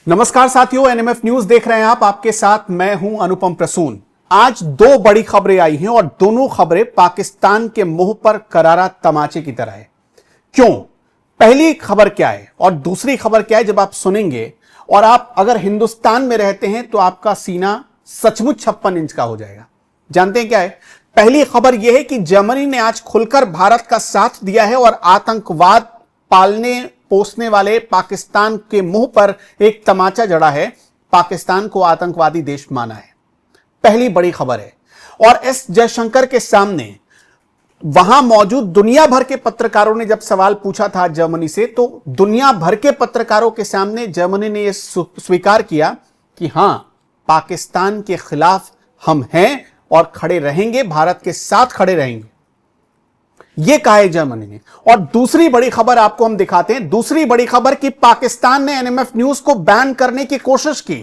नमस्कार साथियों, NMF news देख रहे हैं आप। आपके साथ मैं हूं अनुपम प्रसून। आज दो बड़ी खबरें आई हैं और दोनों खबरें पाकिस्तान के मुंह पर करारा तमाचे की तरह है। क्यों? पहली खबर क्या है और दूसरी खबर क्या है, जब आप सुनेंगे और आप अगर हिंदुस्तान में रहते हैं तो आपका सीना सचमुच 56 इंच का हो जाएगा। जानते हैं क्या है? पहली खबर यह है कि जर्मनी ने आज खुलकर भारत का साथ दिया है और आतंकवाद पालने पोसने वाले पाकिस्तान के मुंह पर एक तमाचा जड़ा है। पाकिस्तान को आतंकवादी देश माना है। पहली बड़ी खबर है। और एस जयशंकर के सामने वहां मौजूद दुनिया भर के पत्रकारों ने जब सवाल पूछा था जर्मनी से, तो दुनिया भर के पत्रकारों के सामने जर्मनी ने यह स्वीकार किया कि हां, पाकिस्तान के खिलाफ हम हैं और खड़े रहेंगे, भारत के साथ खड़े रहेंगे, यह कहा है जर्मनी ने। और दूसरी बड़ी खबर आपको हम दिखाते हैं। दूसरी बड़ी खबर कि पाकिस्तान ने एनएमएफ न्यूज को बैन करने की कोशिश की,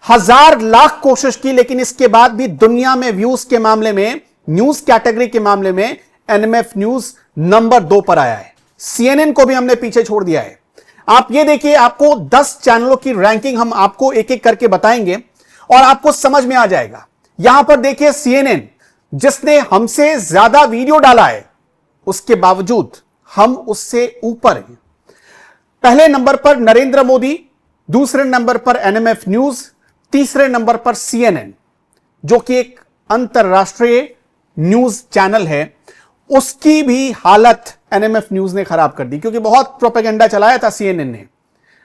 हजार लाख कोशिश की, लेकिन इसके बाद भी दुनिया में व्यूज के मामले में, न्यूज कैटेगरी के मामले में एनएमएफ न्यूज नंबर 2 पर आया है। सीएनएन को भी हमने पीछे छोड़ दिया है। आप ये देखिए, आपको 10 चैनलों की रैंकिंग हम आपको एक एक करके बताएंगे और आपको समझ में आ जाएगा। यहां पर देखिए, सीएनएन जिसने हमसे ज्यादा वीडियो डाला है, उसके बावजूद हम उससे ऊपर हैं। पहले नंबर पर नरेंद्र मोदी, दूसरे नंबर पर एनएमएफ न्यूज, तीसरे नंबर पर सीएनएन, जो कि एक अंतरराष्ट्रीय न्यूज चैनल है। उसकी भी हालत एनएमएफ न्यूज ने खराब कर दी, क्योंकि बहुत प्रोपेगेंडा चलाया था सीएनएन ने।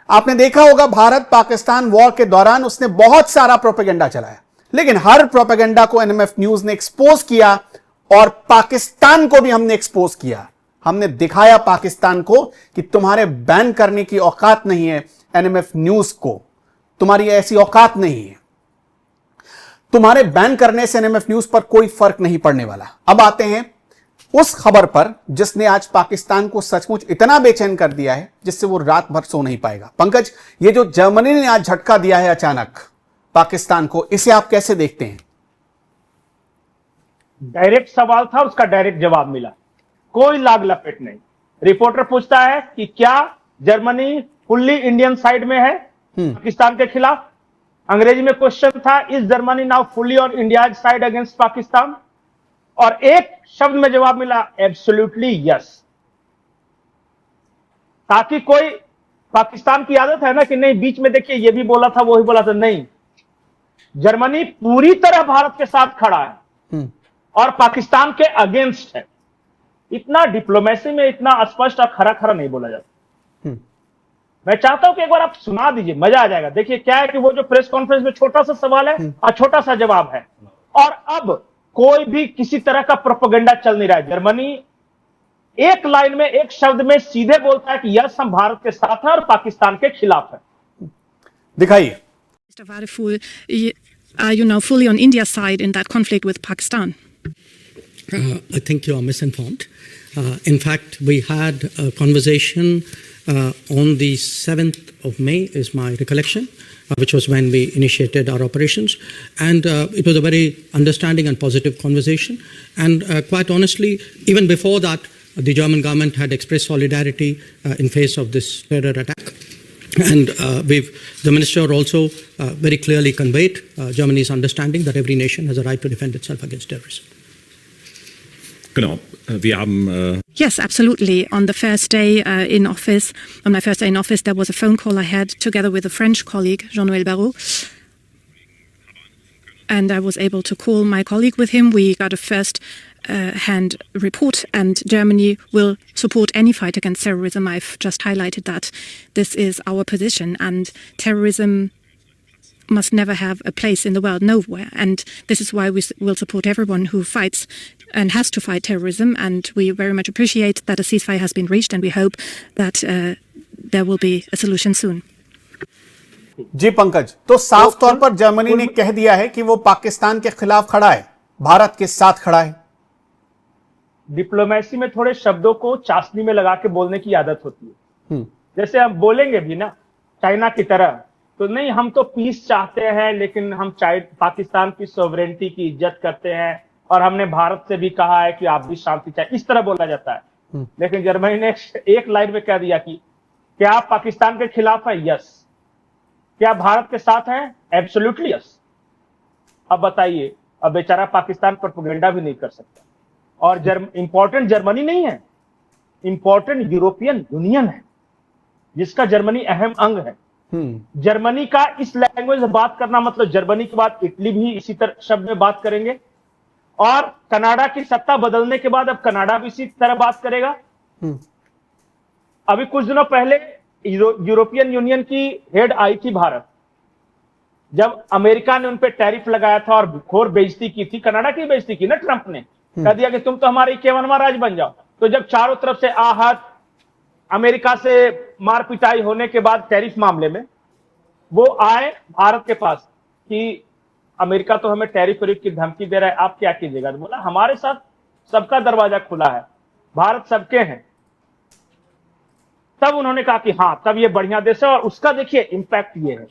आपने देखा होगा, भारत पाकिस्तान वॉर के दौरान उसने बहुत सारा प्रोपेगेंडा चलाया, लेकिन हर प्रोपेगेंडा को एनएमएफ न्यूज ने एक्सपोज किया और पाकिस्तान को भी हमने एक्सपोज किया। हमने दिखाया पाकिस्तान को कि तुम्हारे बैन करने की औकात नहीं है। एनएमएफ न्यूज को तुम्हारी ऐसी औकात नहीं है। तुम्हारे बैन करने से एनएमएफ न्यूज पर कोई फर्क नहीं पड़ने वाला। अब आते हैं उस खबर पर जिसने आज पाकिस्तान को सचमुच इतना बेचैन कर दिया है, जिससे वो रात भर सो नहीं पाएगा। पंकज, ये जो जर्मनी ने आज झटका दिया है अचानक पाकिस्तान को, इसे आप कैसे देखते हैं? डायरेक्ट सवाल था, उसका डायरेक्ट जवाब मिला, कोई लाग लपेट नहीं। रिपोर्टर पूछता है कि क्या जर्मनी फुल्ली इंडियन साइड में है पाकिस्तान के खिलाफ। अंग्रेजी में क्वेश्चन था, is Germany now fully on India side against Pakistan, और एक शब्द में जवाब मिला, एब्सोल्युटली यस। ताकि कोई, पाकिस्तान की आदत है ना कि नहीं, बीच में देखिए ये भी बोला था वो ही बोला था, नहीं, जर्मनी पूरी तरह भारत के साथ खड़ा है और पाकिस्तान के अगेंस्ट है। इतना डिप्लोमेसी में इतना स्पष्ट और खरा खरा नहीं बोला जाता। मैं चाहता हूं कि एक बार आप सुना दीजिए, मजा आ जाएगा। देखिए क्या है कि वो जो प्रेस कॉन्फ्रेंस में छोटा सा सवाल है और छोटा सा जवाब है, और अब कोई भी किसी तरह का प्रोपेगेंडा चल नहीं रहा है। जर्मनी एक लाइन में, एक शब्द में सीधे बोलता है कि यस, हम भारत के साथ हैं और पाकिस्तान के खिलाफ है। दिखाइए। Mr. Wadefull, are you now fully on India's side in that conflict with Pakistan? I think you are misinformed. In fact, we had a conversation on the 7th of May, is my recollection, which was when we initiated our operations. And it was a very understanding and positive conversation. And quite honestly, even before that, the German government had expressed solidarity in face of this terror attack. And the minister also very clearly conveyed Germany's understanding that every nation has a right to defend itself against terrorism. Genau, wir haben Yes, absolutely. On the first day in office, on my first day in office, there was a phone call I had together with a French colleague, Jean-Noël Barrot. And I was able to call my colleague with him. We got a first-hand report, and Germany will support any fight against terrorism. I've just highlighted that this is our position, and terrorism must never have a place in the world, nowhere. And this is why we will support everyone who fights and has to fight terrorism. And we very much appreciate that a ceasefire has been reached, and we hope that there will be a solution soon. जी पंकज, तो साफ तौर पर Germany ने कह दिया है कि वो पाकिस्तान के खिलाफ खड़ा है, भारत के साथ खड़ा है। डिप्लोमेसी में थोड़े शब्दों को चाशनी में लगा के बोलने की आदत होती है। जैसे हम बोलेंगे भी ना चाइना की तरह, तो नहीं, हम तो पीस चाहते हैं, लेकिन हम पाकिस्तान की सॉवरेनिटी की इज्जत करते हैं और हमने भारत से भी कहा है कि आप भी शांति चाहिए, इस तरह बोला जाता है। लेकिन जर्मनी ने एक लाइन में कह दिया कि क्या आप पाकिस्तान के खिलाफ है? यस। क्या भारत के साथ हैं? Absolutely yes. अब बताइए, अब बेचारा पाकिस्तान प्रोपेगेंडा भी नहीं कर सकता। और इंपॉर्टेंट जर्मनी नहीं है, इंपॉर्टेंट यूरोपियन यूनियन है, जिसका जर्मनी अहम अंग है। जर्मनी का इस लैंग्वेज में बात करना मतलब जर्मनी के बाद इटली भी इसी तरह शब्द में बात करेंगे, और कनाडा की सत्ता बदलने के बाद अब कनाडा भी इसी तरह बात करेगा। अभी कुछ दिनों पहले यूरोपियन यूनियन की हेड आई थी भारत, जब अमेरिका ने उन पे टैरिफ लगाया था और घोर बेइज्जती की थी, कनाडा की बेइज्जती की ना ट्रंप ने, कह दिया कि तुम तो हमारे 51वां राज्य बन जाओ। तो जब चारों तरफ से आहत, अमेरिका से मार पिटाई होने के बाद टैरिफ मामले में वो आए भारत के पास कि अमेरिका तो हमें टैरिफ की धमकी दे रहा है, आप क्या कीजिएगा? तो बोला हमारे साथ सबका दरवाजा खुला है, भारत सबके हैं। तब उन्होंने कहा कि हाँ, तब ये बढ़िया देश है। और उसका देखिए इंपैक्ट ये है,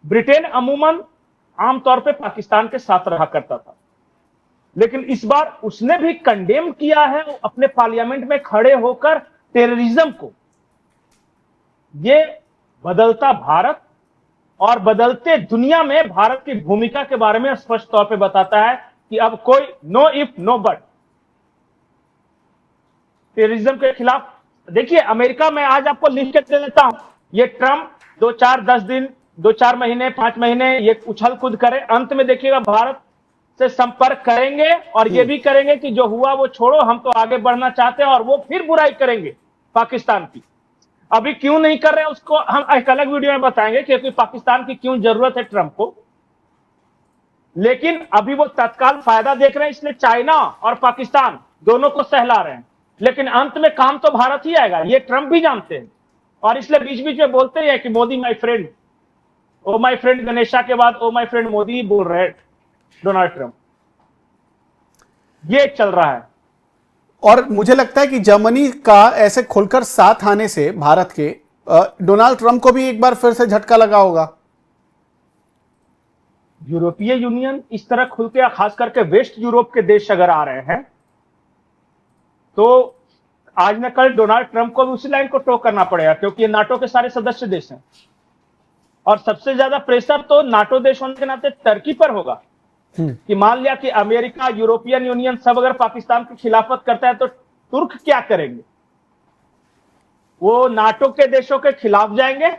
ब्रिटेन अमूमन आमतौर पे पाकिस्तान के साथ रहा करता था, लेकिन इस बार उसने भी कंडेम किया है अपने पार्लियामेंट में खड़े होकर टेररिज्म को। ये बदलता भारत और बदलते दुनिया में भारत की भूमिका के बारे में स्पष्ट तौर पे बताता है कि अब कोई no if no but terrorism के खिलाफ। देखिए अमेरिका में आज आपको लिख के दे देता हूं, ये ट्रंप 2, 4, 10 दिन, 2, 4 महीने, 5 महीने ये उछल कूद करे, अंत में देखिएगा भारत से संपर्क करेंगे और ये भी करेंगे कि जो हुआ वो छोड़ो, हम तो आगे बढ़ना चाहते हैं, और वो फिर बुराई करेंगे पाकिस्तान की। अभी क्यों नहीं कर रहे हैं उसको हम एक अलग वीडियो में बताएंगे, क्योंकि पाकिस्तान की क्यों जरूरत है ट्रंप को। लेकिन अभी वो तत्काल फायदा देख रहे हैं, इसलिए चाइना और पाकिस्तान दोनों को सहला रहे हैं, लेकिन अंत में काम तो भारत ही आएगा, ये ट्रंप भी जानते हैं। और इसलिए बीच बीच में बोलते हैं कि Modi my friend, oh my friend Ganesha के बाद ओ माय फ्रेंड मोदी बोल रहे हैं डोनाल्ड ट्रंप। ये चल रहा है। और मुझे लगता है कि जर्मनी का ऐसे खुलकर साथ आने से भारत के डोनाल्ड ट्रंप को भी एक बार फिर से झटका लगा होगा। यूरोपीय यूनियन इस तरह खुल के, खास करके वेस्ट यूरोप के देश अगर आ रहे हैं, तो आज न कल डोनाल्ड ट्रंप को भी उसी लाइन को टो करना पड़ेगा, क्योंकि ये नाटो के सारे सदस्य देश हैं। और सबसे ज्यादा प्रेशर तो नाटो देश होने के नाते टर्की पर होगा कि मान लिया कि अमेरिका, यूरोपियन यूनियन सब अगर पाकिस्तान की खिलाफत करता है तो तुर्क क्या करेंगे? वो नाटो के देशों के खिलाफ जाएंगे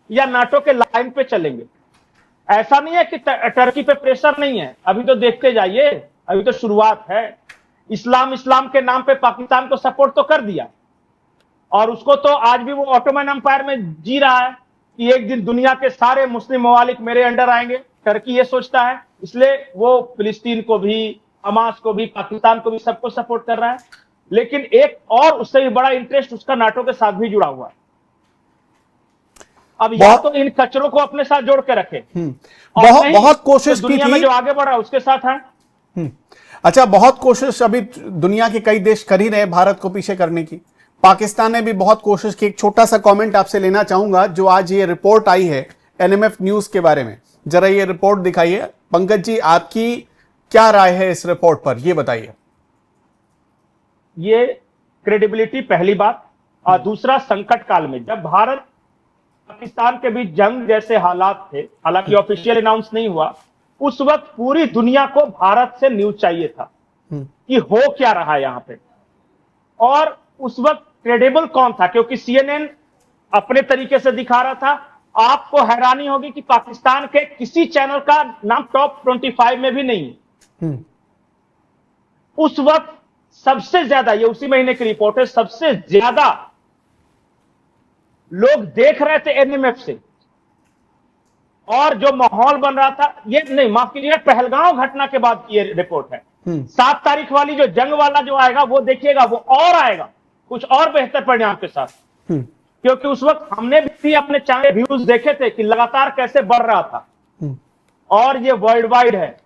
या नाटो के लाइन पे चलेंगे? ऐसा नहीं है कि टर्की पे प्रेशर नहीं है, अभी तो देखते जाइए, अभी तो शुरुआत है। इस्लाम के नाम पे पाकिस्तान को सपोर्ट तो कर दिया, और उसको तो आज भी वो ऑटोमन एम्पायर में जी रहा है कि एक दिन दुनिया के सारे मुस्लिम ममालिक मेरे अंडर आएंगे। टर्की ये सोचता है, इसलिए वो फिलिस्तीन को भी, हमास को भी, पाकिस्तान को भी, सबको सपोर्ट कर रहा है। लेकिन एक और उससे भी बड़ा इंटरेस्ट उसका नाटो के साथ भी जुड़ा हुआ है। अब या तो इन कचरों को अपने साथ जोड़ के रखे, बहुत कोशिश की दुनिया थी, में जो आगे बढ़ रहा है उसके साथ है। अच्छा, बहुत कोशिश अभी दुनिया के कई देश कर ही रहे भारत को पीछे करने की। पाकिस्तान ने भी बहुत कोशिश की। एक छोटा सा कमेंट आपसे लेना चाहूंगा, जो आज ये रिपोर्ट आई है एनएमएफ न्यूज के बारे में, जरा ये रिपोर्ट दिखाइए। पंकज जी, आपकी क्या राय है इस रिपोर्ट पर, ये बताइए। ये क्रेडिबिलिटी पहली बात, और दूसरा संकट काल में जब भारत पाकिस्तान के बीच जंग जैसे हालात थे, हालांकि ऑफिशियल अनाउंस नहीं हुआ, उस वक्त पूरी दुनिया को भारत से न्यूज चाहिए था कि हो क्या रहा है यहां पे। और उस वक्त क्रेडिबल कौन था? क्योंकि सीएनएन अपने तरीके से दिखा रहा था। आपको हैरानी होगी कि पाकिस्तान के किसी चैनल का नाम टॉप 25 में भी नहीं है। उस वक्त सबसे ज्यादा, ये उसी महीने की रिपोर्ट है, सबसे ज्यादा लोग देख रहे थे एनएमएफ से। और जो माहौल बन रहा था, ये नहीं, माफ कीजिएगा, पहलगांव घटना के बाद की ये रिपोर्ट है। 7 तारीख वाली जो जंग वाला जो आएगा वो देखिएगा, वो और आएगा कुछ और बेहतर परिणाम के साथ। क्योंकि उस वक्त हमने भी अपने चैनल व्यूज देखे थे कि लगातार कैसे बढ़ रहा था। और ये वर्ल्ड वाइड है,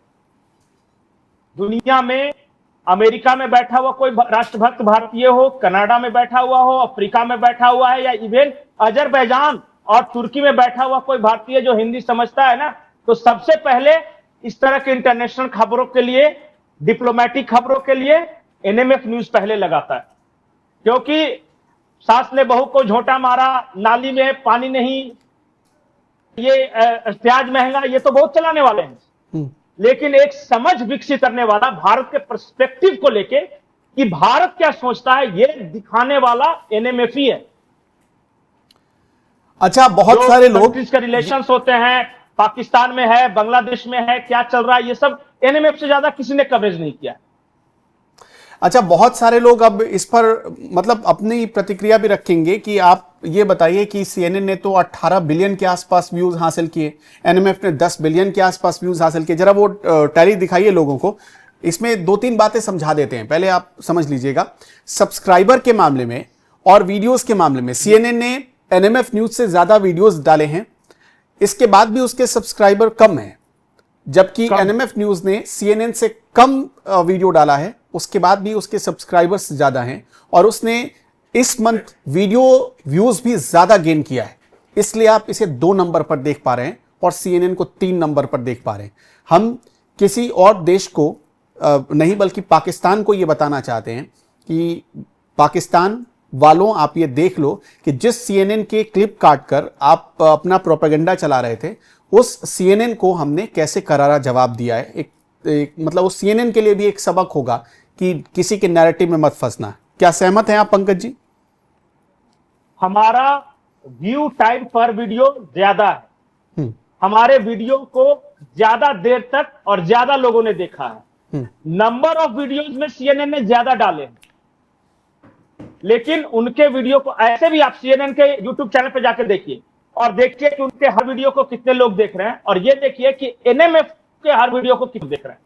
दुनिया में, अमेरिका में बैठा हुआ कोई राष्ट्रभक्त भारतीय हो, कनाडा में बैठा हुआ हो, अफ्रीका में बैठा हुआ है, या इवन अजरबैजान और तुर्की में बैठा हुआ कोई भारतीय जो हिंदी समझता है ना, तो सबसे पहले इस तरह के इंटरनेशनल खबरों के लिए, डिप्लोमेटिक खबरों के लिए एनएमएफ न्यूज पहले लगाता है। क्योंकि सास ने बहू को झोंटा मारा, नाली में पानी नहीं ये प्याज महंगा, ये तो बहुत चलाने वाले हैं, लेकिन एक समझ विकसित करने वाला भारत के पर्सपेक्टिव को लेके कि भारत क्या सोचता है, ये दिखाने वाला एनएमएफ ही है। अच्छा, बहुत सारे लोग के रिलेशंस होते हैं, पाकिस्तान में है, बांग्लादेश में है, क्या चल रहा है, ये सब एनएमएफ से ज्यादा किसी ने कवरेज नहीं किया। अच्छा, बहुत सारे लोग अब इस पर मतलब अपनी प्रतिक्रिया भी रखेंगे कि आप ये बताइए कि सीएनएन ने तो 18 बिलियन के आसपास व्यूज हासिल किए, एनएमएफ ने 10 बिलियन के आसपास व्यूज हासिल किए। जरा वो टैली दिखाइए लोगों को। इसमें दो तीन बातें समझा देते हैं, पहले आप समझ लीजिएगा। सब्सक्राइबर के मामले में और वीडियोस के मामले में सीएनएन ने एनएमएफ न्यूज से ज्यादा वीडियोस डाले हैं, इसके बाद भी उसके सब्सक्राइबर कम हैं, जबकि एनएमएफ न्यूज ने सीएनएन से कम वीडियो डाला है, उसके बाद भी उसके सब्सक्राइबर्स ज्यादा हैं और उसने इस मंथ वीडियो व्यूज भी ज्यादा गेन किया है। इसलिए आप इसे 2 नंबर पर देख पा रहे हैं और सीएनएन को 3 नंबर पर देख पा रहे हैं। हम किसी और देश को नहीं बल्कि पाकिस्तान को यह बताना चाहते हैं कि पाकिस्तान वालों, आप ये देख लो कि जिस सीएनएन के क्लिप काटकर आप अपना प्रोपेगेंडा चला रहे थे, उस सीएनएन को हमने कैसे करारा जवाब दिया है। एक मतलब उस सीएनएन के लिए भी एक सबक होगा कि किसी के नैरेटिव में मत फंसना। क्या सहमत हैं आप पंकज जी? हमारा व्यू टाइम पर वीडियो ज्यादा है, हमारे वीडियो को ज्यादा देर तक और ज्यादा लोगों ने देखा है। नंबर ऑफ वीडियोस में सीएनएन ने ज्यादा डाले हैं, लेकिन उनके वीडियो को ऐसे भी आप सीएनएन के यूट्यूब चैनल पे जाकर देखिए और देखिए कि उनके हर वीडियो को कितने लोग देख रहे हैं, और ये देखिए कि एनएमएफ के हर वीडियो को कितने देख रहे हैं।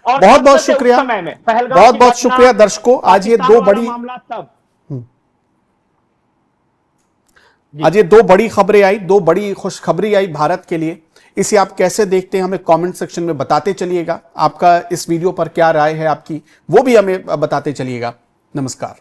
और बहुत बहुत शुक्रिया, बहुत बहुत शुक्रिया दर्शकों। आज ये दो बड़ी मामला तब आज ये 2 बड़ी खबरें आई, 2 बड़ी खुशखबरी आई भारत के लिए। इसे आप कैसे देखते हैं हमें कमेंट सेक्शन में बताते चलिएगा। आपका इस वीडियो पर क्या राय है आपकी, वो भी हमें बताते चलिएगा। नमस्कार।